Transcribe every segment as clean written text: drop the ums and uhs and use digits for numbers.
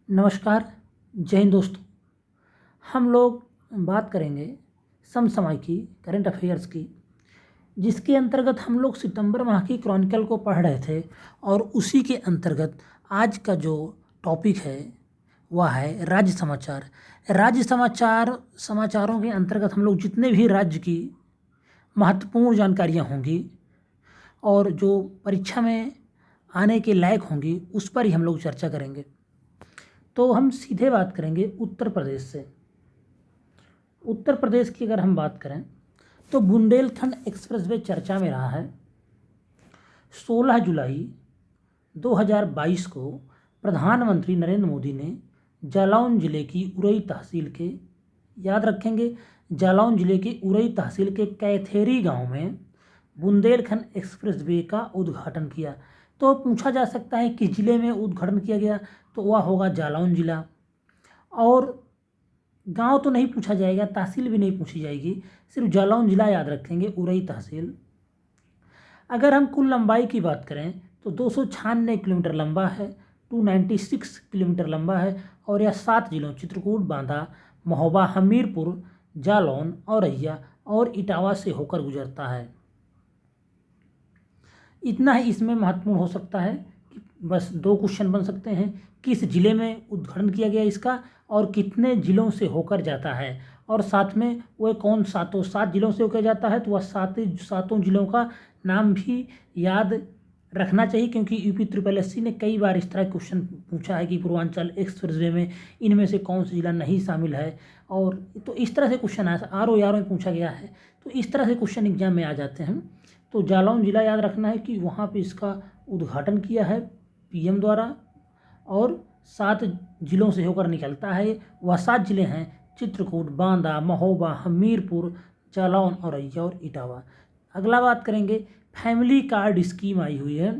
नमस्कार। जय हिंद दोस्तों। हम लोग बात करेंगे समसामयिक की, करंट अफेयर्स की, जिसके अंतर्गत हम लोग सितंबर माह की क्रॉनिकल को पढ़ रहे थे और उसी के अंतर्गत आज का जो टॉपिक है वह है राज्य समाचार। समाचारों के अंतर्गत हम लोग जितने भी राज्य की महत्वपूर्ण जानकारियाँ होंगी और जो परीक्षा में आने के लायक होंगी उस पर ही हम लोग चर्चा करेंगे। तो हम सीधे बात करेंगे उत्तर प्रदेश से। उत्तर प्रदेश की अगर हम बात करें तो बुंदेलखंड एक्सप्रेसवे चर्चा में रहा है। 16 जुलाई 2022 को प्रधानमंत्री नरेंद्र मोदी ने जालौन जिले की उरई तहसील के, याद रखेंगे, जालौन जिले के उरई तहसील के कैथेरी गांव में बुंदेलखंड एक्सप्रेसवे का उद्घाटन किया। तो पूछा जा सकता है किस जिले में उद्घाटन किया गया, तो वह होगा जालौन जिला। और गांव तो नहीं पूछा जाएगा, तहसील भी नहीं पूछी जाएगी, सिर्फ जालौन जिला याद रखेंगे, उरई तहसील। अगर हम कुल लंबाई की बात करें तो 296 किलोमीटर लंबा है, 296 किलोमीटर लंबा है और यह 7 जिलों चित्रकूट, बांदा, महोबा, हमीरपुर, जालौन, औरैया और इटावा से होकर गुजरता है। इतना ही इसमें महत्वपूर्ण हो सकता है कि बस 2 क्वेश्चन बन सकते हैं, किस जिले में उद्घाटन किया गया इसका और कितने जिलों से होकर जाता है, और साथ में वह कौन 7 जिलों से होकर जाता है, तो वह 7 जिलों का नाम भी याद रखना चाहिए, क्योंकि यूपी ट्रिपल एससी ने कई बार इस तरह क्वेश्चन पूछा है कि पूर्वांचल एक्सप्रेसवे में इनमें से कौन सा जिला नहीं शामिल है। और तो इस तरह से क्वेश्चन आया, RO में पूछा गया है, तो इस तरह से क्वेश्चन एग्जाम में आ जाते हैं। तो जालौन जिला याद रखना है कि वहाँ पे इसका उद्घाटन किया है PM द्वारा और 7 जिलों से होकर निकलता है। वह 7 जिले हैं चित्रकूट, बांदा, महोबा, हमीरपुर, जालौन, औरैया और इटावा। अगला बात करेंगे, फैमिली कार्ड स्कीम आई हुई है।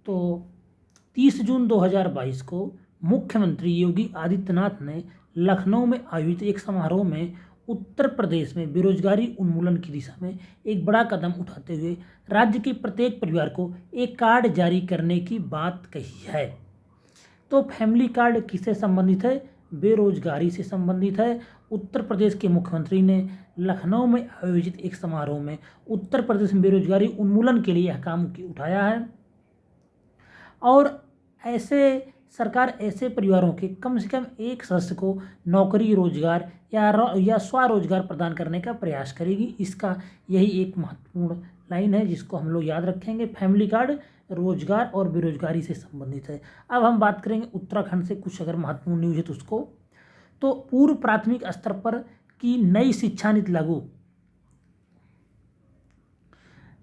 तो 30 जून 2022 को मुख्यमंत्री योगी आदित्यनाथ ने लखनऊ में आयोजित एक समारोह में उत्तर प्रदेश में बेरोजगारी उन्मूलन की दिशा में एक बड़ा कदम उठाते हुए राज्य के प्रत्येक परिवार को एक कार्ड जारी करने की बात कही है। तो फैमिली कार्ड किससे संबंधित है? बेरोजगारी से संबंधित है। उत्तर प्रदेश के मुख्यमंत्री ने लखनऊ में आयोजित एक समारोह में उत्तर प्रदेश में बेरोजगारी उन्मूलन के लिए यह काम उठाया है और सरकार ऐसे परिवारों के कम से कम एक सदस्य को नौकरी, रोजगार या स्वरोजगार प्रदान करने का प्रयास करेगी। इसका यही एक महत्वपूर्ण लाइन है जिसको हम लोग याद रखेंगे। फैमिली कार्ड रोजगार और बेरोजगारी से संबंधित है। अब हम बात करेंगे उत्तराखंड से कुछ अगर महत्वपूर्ण न्यूज है तो उसको, तो पूर्व प्राथमिक स्तर पर की नई शिक्षा नीति लागू।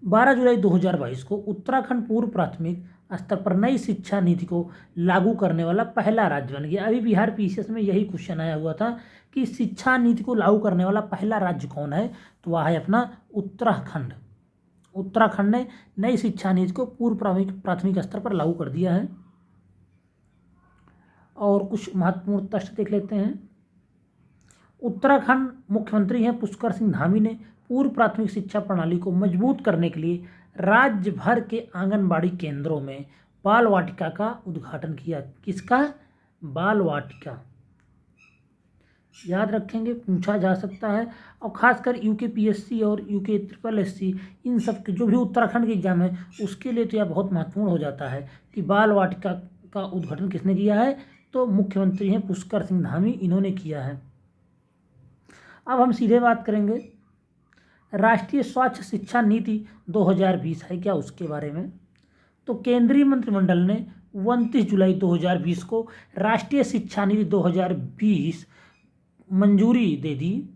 12 जुलाई 2022 को उत्तराखंड पूर्व प्राथमिक स्तर पर नई शिक्षा नीति को लागू करने वाला पहला राज्य बन गया। अभी बिहार PCS में यही क्वेश्चन आया हुआ था कि शिक्षा नीति को लागू करने वाला पहला राज्य कौन है, तो वह है अपना उत्तराखंड। उत्तराखंड ने नई शिक्षा नीति को पूर्व प्राथमिक स्तर पर लागू कर दिया है। और कुछ महत्वपूर्ण तथ्य देख लेते हैं। उत्तराखंड मुख्यमंत्री हैं पुष्कर सिंह धामी ने पूर्व प्राथमिक शिक्षा प्रणाली को मजबूत करने के लिए राज्य भर के आंगनबाड़ी केंद्रों में बाल वाटिका का उद्घाटन किया। किसका? बाल वाटिका। याद रखेंगे, पूछा जा सकता है। और खासकर UKPSC और UK ट्रिपल SC इन सब के जो भी उत्तराखंड के एग्जाम है उसके लिए तो यह बहुत महत्वपूर्ण हो जाता है कि बाल वाटिका का उद्घाटन किसने किया है, तो मुख्यमंत्री हैं पुष्कर सिंह धामी, इन्होंने किया है। अब हम सीधे बात करेंगे राष्ट्रीय स्वच्छ शिक्षा नीति 2020 है क्या, उसके बारे में। तो केंद्रीय मंत्रिमंडल ने 29 जुलाई 2020 को राष्ट्रीय शिक्षा नीति 2020 मंजूरी दे दी।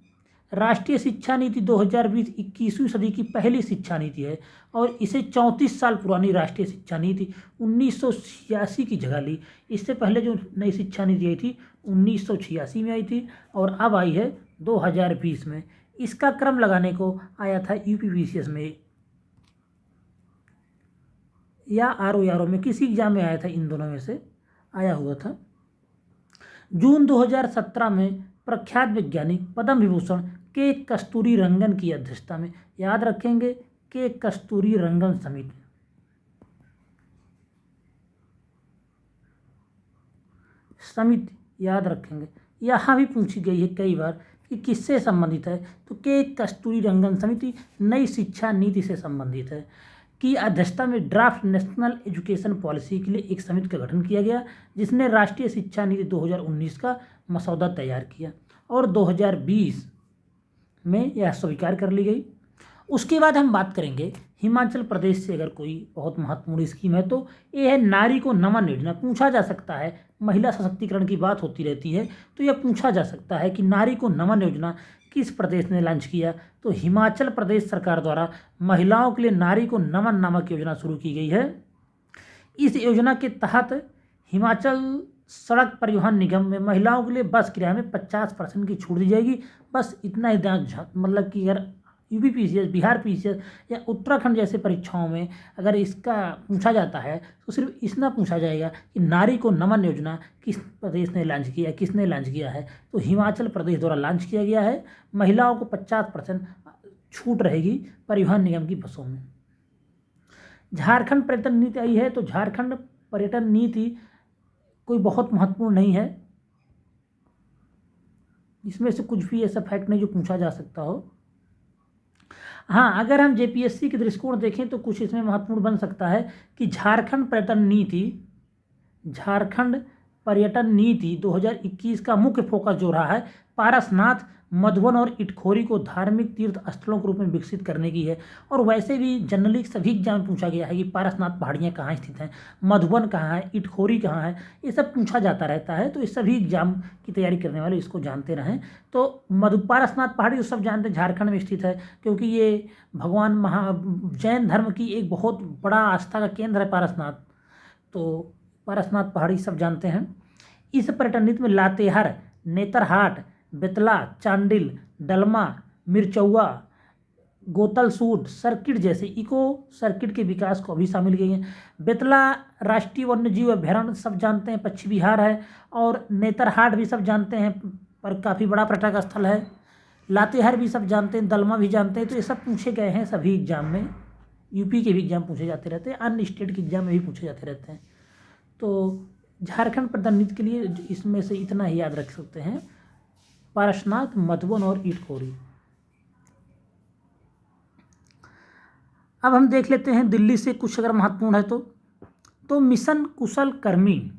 राष्ट्रीय शिक्षा नीति 2020 21वीं सदी की पहली शिक्षा नीति है और इसे 34 साल पुरानी राष्ट्रीय शिक्षा नीति 1986 की जगह ली। इससे पहले जो नई शिक्षा नीति आई थी 1986 में आई थी और अब आई है 2020 में। इसका क्रम लगाने को आया था UPPCS में या RO में, किसी एग्जाम में आया था, इन दोनों में से आया हुआ था। जून 2017 में प्रख्यात वैज्ञानिक पद्म विभूषण के कस्तूरी रंगन की अध्यक्षता में, याद रखेंगे, के कस्तूरी रंगन समिति, समिति, याद रखेंगे, यहाँ भी पूछी गई है कई बार कि किससे संबंधित है, तो के कस्तूरीरंगन समिति नई शिक्षा नीति से संबंधित है। की अध्यक्षता में ड्राफ्ट नेशनल एजुकेशन पॉलिसी के लिए एक समिति का गठन किया गया, जिसने राष्ट्रीय शिक्षा नीति 2019 का मसौदा तैयार किया और 2020 में यह स्वीकार कर ली गई। उसके बाद हम बात करेंगे हिमाचल प्रदेश से अगर कोई बहुत महत्वपूर्ण स्कीम है तो ये है नारी को नमन योजना। पूछा जा सकता है, महिला सशक्तिकरण की बात होती रहती है तो यह पूछा जा सकता है कि नारी को नमन योजना किस प्रदेश ने लॉन्च किया, तो हिमाचल प्रदेश सरकार द्वारा महिलाओं के लिए नारी को नमन नामक योजना शुरू की गई है। इस योजना के तहत हिमाचल सड़क परिवहन निगम में महिलाओं के लिए बस किराए में 50% की छूट दी जाएगी। बस इतना ही मतलब कि अगर यूपी पीसीएस, बिहार पीसीएस या उत्तराखंड जैसे परीक्षाओं में अगर इसका पूछा जाता है तो सिर्फ इतना पूछा जाएगा कि नारी को नमन योजना किस प्रदेश ने लॉन्च किया, किसने लॉन्च किया है, तो हिमाचल प्रदेश द्वारा लॉन्च किया गया है। महिलाओं को 50% छूट रहेगी परिवहन निगम की बसों में। झारखंड पर्यटन नीति आई है, तो झारखंड पर्यटन नीति कोई बहुत महत्वपूर्ण नहीं है, इसमें से कुछ भी ऐसा फैक्ट नहीं जो पूछा जा सकता हो। हाँ, अगर हम जेपीएससी के दृष्टिकोण देखें तो कुछ इसमें महत्वपूर्ण बन सकता है कि झारखंड पर्यटन नीति 2021 का मुख्य फोकस जो रहा है पारसनाथ, मधुबन और इटखोरी को धार्मिक तीर्थ स्थलों के रूप में विकसित करने की है। और वैसे भी जनरली सभी एग्जाम में पूछा गया है कि पारसनाथ पहाड़ियाँ कहाँ स्थित हैं, मधुबन कहाँ है, इटखोरी कहाँ है, ये सब पूछा जाता रहता है। तो इस सभी एग्जाम की तैयारी करने वाले इसको जानते रहें। तो पारसनाथ पहाड़ी तो सब जानते हैं झारखंड में स्थित है, क्योंकि ये भगवान जैन धर्म की एक बहुत बड़ा आस्था का केंद्र है पारसनाथ। तो पारसनाथ पहाड़ी सब जानते हैं। इस पर्यटन नीति में लातेहार, नेतरहाट, बेतला, चांडिल, डलमा, मिर्चौआ, गोतलसूट सर्किट जैसे इको सर्किट के विकास को भी शामिल किए हैं। बेतला राष्ट्रीय वन्यजीव अभ्यारण्य सब जानते हैं, पश्चिमी बिहार है। और नेतरहाट भी सब जानते हैं, पर काफ़ी बड़ा पर्यटक स्थल है। लातेहार भी सब जानते हैं, दलमा भी जानते हैं। तो ये सब पूछे गए हैं सभी एग्जाम में, यूपी के भी एग्जाम पूछे जाते रहते हैं, अन्य स्टेट के एग्जाम में भी पूछे जाते रहते हैं। तो झारखंड पर्यटन नीति के लिए इसमें से इतना ही याद रख सकते हैं, पारसनाथ, मधुबन और इटखोरी। अब हम देख लेते हैं दिल्ली से कुछ अगर महत्वपूर्ण है तो मिशन कुशल कर्मी,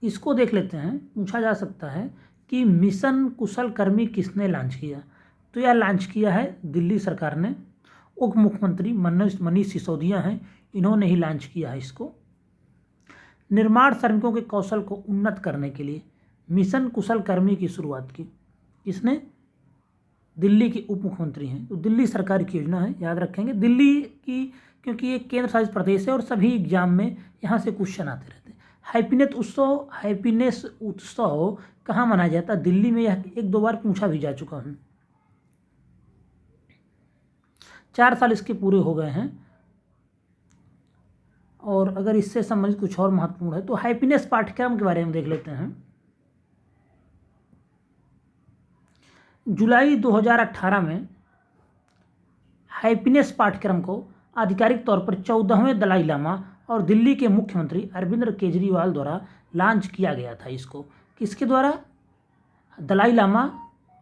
इसको देख लेते हैं। पूछा जा सकता है कि मिशन कुशल कर्मी किसने लॉन्च किया, तो यह लॉन्च किया है दिल्ली सरकार ने। उप मुख्यमंत्री मनीष सिसोदिया हैं, इन्होंने ही लॉन्च किया है इसको। निर्माण श्रमिकों के कौशल को उन्नत करने के लिए मिशन कुशल कर्मी की शुरुआत की इसने, दिल्ली के उप मुख्यमंत्री हैं। तो दिल्ली सरकार की योजना है, याद रखेंगे दिल्ली की, क्योंकि ये केंद्र शासित प्रदेश है और सभी एग्जाम में यहाँ से क्वेश्चन आते रहते हैं। हैप्पीनेस उत्सव कहाँ मनाया जाता है, दिल्ली में। यह 1-2 बार पूछा भी जा चुका हूँ, 4 साल इसके पूरे हो गए हैं। और अगर इससे संबंधित कुछ और महत्वपूर्ण है तो हैप्पीनेस पाठ्यक्रम के बारे में देख लेते हैं। जुलाई 2018 में हैप्पीनेस पाठ्यक्रम को आधिकारिक तौर पर 14वें दलाई लामा और दिल्ली के मुख्यमंत्री अरविंद केजरीवाल द्वारा लॉन्च किया गया था। इसको किसके द्वारा, दलाई लामा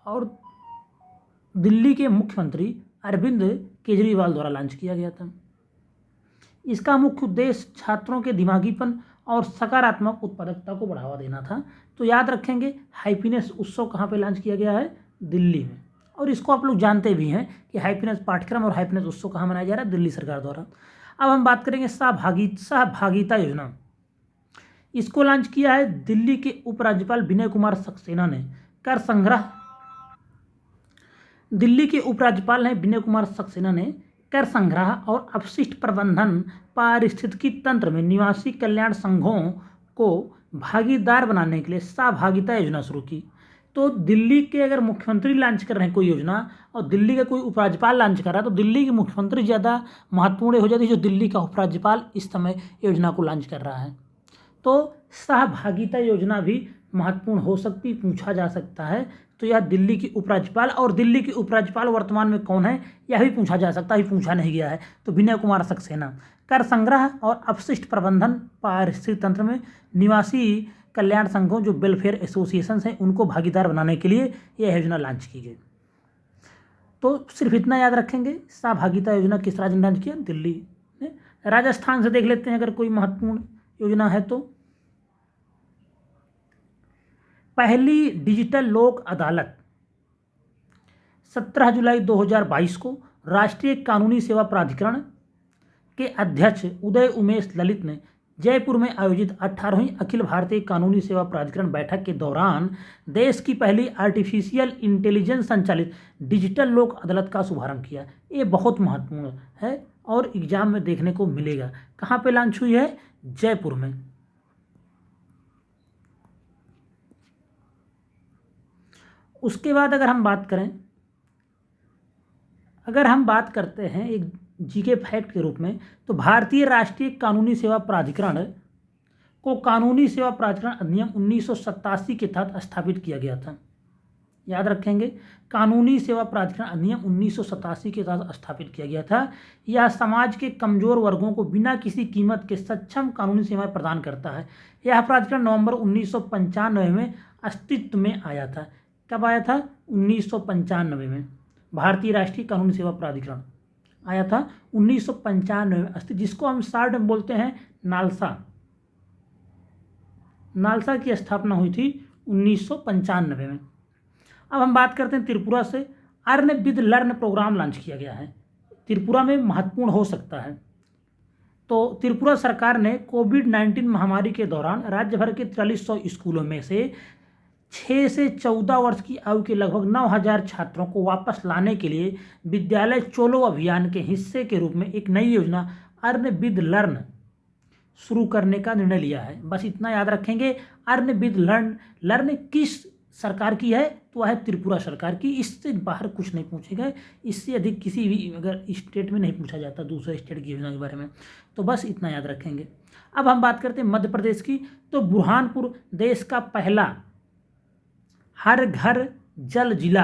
और दिल्ली के मुख्यमंत्री अरविंद केजरीवाल द्वारा लॉन्च किया गया था। इसका मुख्य उद्देश्य छात्रों के दिमागीपन और सकारात्मक उत्पादकता को बढ़ावा देना था। तो याद रखेंगे हैप्पीनेस उत्सव कहाँ पे लॉन्च किया गया है, दिल्ली में। और इसको आप लोग जानते भी हैं कि हैप्पीनेस पाठ्यक्रम और हैप्पीनेस उत्सव कहाँ मनाया जा रहा है, दिल्ली सरकार द्वारा। अब हम बात करेंगे सहभागिता योजना। इसको लॉन्च किया है दिल्ली के उपराज्यपाल विनय कुमार सक्सेना ने। कर संग्रह, दिल्ली के उपराज्यपाल हैं विनय कुमार सक्सेना ने कर संग्रह और अपशिष्ट प्रबंधन पारिस्थितिकी तंत्र में निवासी कल्याण संघों को भागीदार बनाने के लिए सहभागिता योजना शुरू की। तो दिल्ली के अगर मुख्यमंत्री लॉन्च कर रहे हैं कोई योजना और दिल्ली का कोई उपराज्यपाल लॉन्च कर रहा है तो दिल्ली के मुख्यमंत्री ज़्यादा महत्वपूर्ण हो जाती है, जो दिल्ली का उपराज्यपाल इस समय योजना को लॉन्च कर रहा है। तो सहभागिता योजना भी महत्वपूर्ण हो सकती, पूछा जा सकता है। तो यह दिल्ली की उपराज्यपाल, और दिल्ली के उपराज्यपाल वर्तमान में कौन है यह भी पूछा जा सकता है, पूछा नहीं गया है। तो विनय कुमार सक्सेना। कर संग्रह और अपशिष्ट प्रबंधन पारिस्थितिकी तंत्र में निवासी कल्याण संघों जो वेलफेयर एसोसिएशंस हैं उनको भागीदार बनाने के लिए यह योजना लॉन्च की गई। तो सिर्फ इतना याद रखेंगे, सहभागिता योजना किस राज्य ने लॉन्च किया? दिल्ली ने। राजस्थान से देख लेते हैं अगर कोई महत्वपूर्ण योजना है तो पहली डिजिटल लोक अदालत 17 जुलाई 2022 को राष्ट्रीय कानूनी सेवा प्राधिकरण के अध्यक्ष उदय उमेश ललित ने जयपुर में आयोजित 18वीं अखिल भारतीय कानूनी सेवा प्राधिकरण बैठक के दौरान देश की पहली आर्टिफिशियल इंटेलिजेंस संचालित डिजिटल लोक अदालत का शुभारंभ किया। ये बहुत महत्वपूर्ण है और एग्जाम में देखने को मिलेगा। कहाँ पे लॉन्च हुई है? जयपुर में। उसके बाद अगर हम बात करते हैं एक जीके फैक्ट के रूप में, तो भारतीय राष्ट्रीय कानूनी सेवा प्राधिकरण को कानूनी सेवा प्राधिकरण अधिनियम 1987 के तहत स्थापित किया गया था। याद रखेंगे, कानूनी सेवा प्राधिकरण अधिनियम 1987 के तहत स्थापित किया गया था। यह समाज के कमजोर वर्गों को बिना किसी कीमत के सक्षम कानूनी सेवाएं प्रदान करता है। यह प्राधिकरण नवंबर 1995 में अस्तित्व में आया था। कब आया था? 1995 में भारतीय राष्ट्रीय कानूनी सेवा प्राधिकरण आया था 1995 में अस्तित्व, जिसको हम शॉर्ट में बोलते हैं नालसा। नालसा की स्थापना हुई थी 1995 में। अब हम बात करते हैं त्रिपुरा से। Earn with learn program launch किया गया है। त्रिपुरा में महत्वपूर्ण हो सकता है। तो त्रिपुरा सरकार ने कोविड-19 महामारी के दौरान राज्य भर के 4300 स्कूलों में से 6 से 14 वर्ष की आयु के लगभग 9000 छात्रों को वापस लाने के लिए विद्यालय चोलो अभियान के हिस्से के रूप में एक नई योजना अर्न विद लर्न शुरू करने का निर्णय लिया है। बस इतना याद रखेंगे, अर्न विद लर्न किस सरकार की है? तो वह है त्रिपुरा सरकार की। इससे बाहर कुछ नहीं पूछेगा, इससे अधिक किसी भी अगर स्टेट में नहीं पूछा जाता दूसरे स्टेट की योजना के बारे में। तो बस इतना याद रखेंगे। अब हम बात करते हैं मध्य प्रदेश की। तो बुरहानपुर देश का पहला हर घर जल जिला,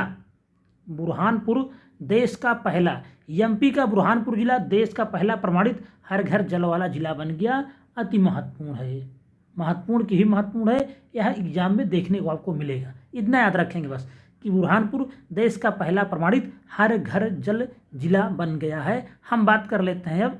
बुरहानपुर देश का पहला, एमपी का बुरहानपुर जिला देश का पहला प्रमाणित हर घर जल वाला जिला बन गया। अति महत्वपूर्ण है, महत्वपूर्ण की भी महत्वपूर्ण है। यह एग्जाम में देखने को आपको मिलेगा। इतना याद रखेंगे बस कि बुरहानपुर देश का पहला प्रमाणित हर घर जल जिला बन गया है। हम बात कर लेते हैं अब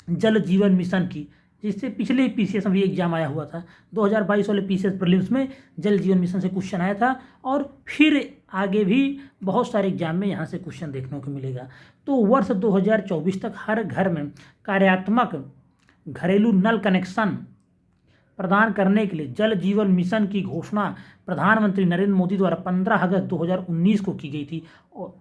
जल जीवन मिशन की, जिससे पिछले ही पीसीएस में भी एग्जाम आया हुआ था। 2022 वाले पीसीएस प्रीलिम्स में जल जीवन मिशन से क्वेश्चन आया था और फिर आगे भी बहुत सारे एग्जाम में यहाँ से क्वेश्चन देखने को मिलेगा। तो वर्ष 2024 तक हर घर में कार्यात्मक घरेलू नल कनेक्शन प्रदान करने के लिए जल जीवन मिशन की घोषणा प्रधानमंत्री नरेंद्र मोदी द्वारा 15 अगस्त 2019 को की गई थी। और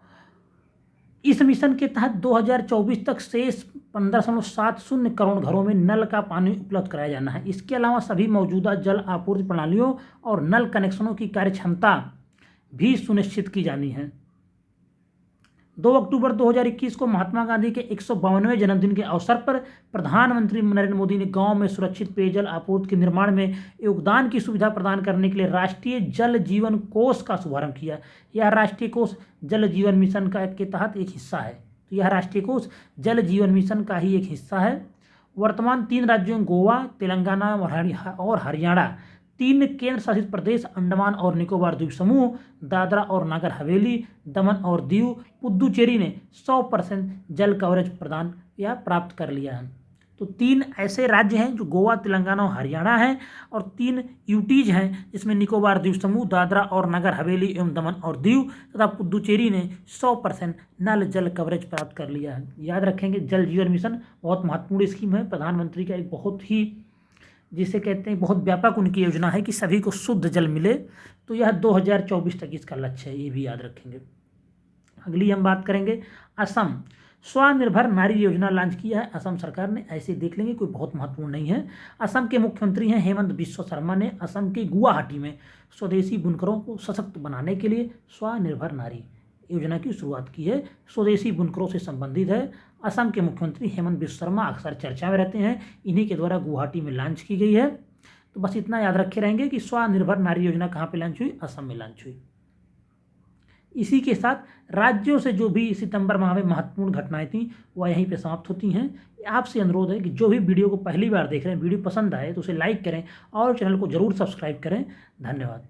इस मिशन के तहत 2024 तक शेष 15.70 करोड़ घरों में नल का पानी उपलब्ध कराया जाना है। इसके अलावा सभी मौजूदा जल आपूर्ति प्रणालियों और नल कनेक्शनों की कार्यक्षमता भी सुनिश्चित की जानी है। 2 अक्टूबर 2021 को महात्मा गांधी के 152वें जन्मदिन के अवसर पर प्रधानमंत्री नरेंद्र मोदी ने गांव में सुरक्षित पेयजल आपूर्ति के निर्माण में योगदान की सुविधा प्रदान करने के लिए राष्ट्रीय जल जीवन कोष का शुभारंभ किया। यह राष्ट्रीय कोष जल जीवन मिशन के तहत एक हिस्सा है। तो यह राष्ट्रीय कोष जल जीवन मिशन का ही एक हिस्सा है। वर्तमान 3 राज्यों गोवा, तेलंगाना और हरियाणा, 3 केंद्र शासित प्रदेश अंडमान और निकोबार द्वीप समूह, दादरा और नागर हवेली, दमन और दीव, पुद्दुचेरी ने 100% जल कवरेज प्रदान या प्राप्त कर लिया है। तो 3 ऐसे राज्य हैं जो गोवा, तेलंगाना और हरियाणा हैं, और 3 यूटीज हैं जिसमें निकोबार द्वीप समूह, दादरा और नगर हवेली एवं दमन और दीव तथा पुद्दुचेरी ने 100% नल जल कवरेज प्राप्त कर लिया है। याद रखेंगे, जल जीवन मिशन बहुत महत्वपूर्ण स्कीम है। प्रधानमंत्री का एक बहुत ही, जिसे कहते हैं बहुत व्यापक उनकी योजना है कि सभी को शुद्ध जल मिले। तो यह 2024 तक इसका लक्ष्य है, ये भी याद रखेंगे। अगली हम बात करेंगे असम। स्वनिर्भर नारी योजना लॉन्च किया है असम सरकार ने। ऐसे देख लेंगे, कोई बहुत महत्वपूर्ण नहीं है। असम के मुख्यमंत्री हैं हेमंत बिस्वा शर्मा ने असम के गुवाहाटी में स्वदेशी बुनकरों को सशक्त बनाने के लिए स्वनिर्भर नारी योजना की शुरुआत की है। स्वदेशी बुनकरों से संबंधित है। असम के मुख्यमंत्री हेमंत बिस्वा शर्मा अक्सर चर्चा में रहते हैं। इन्हीं के द्वारा गुवाहाटी में लॉन्च की गई है। तो बस इतना याद रखे रहेंगे कि स्वनिर्भर नारी योजना कहाँ पे लॉन्च हुई? असम में लॉन्च हुई। इसी के साथ राज्यों से जो भी सितंबर माह में महत्वपूर्ण घटनाएं थी वह यहीं पे समाप्त होती हैं। आपसे अनुरोध है कि जो भी वीडियो को पहली बार देख रहे हैं, वीडियो पसंद आए तो उसे लाइक करें और चैनल को ज़रूर सब्सक्राइब करें। धन्यवाद।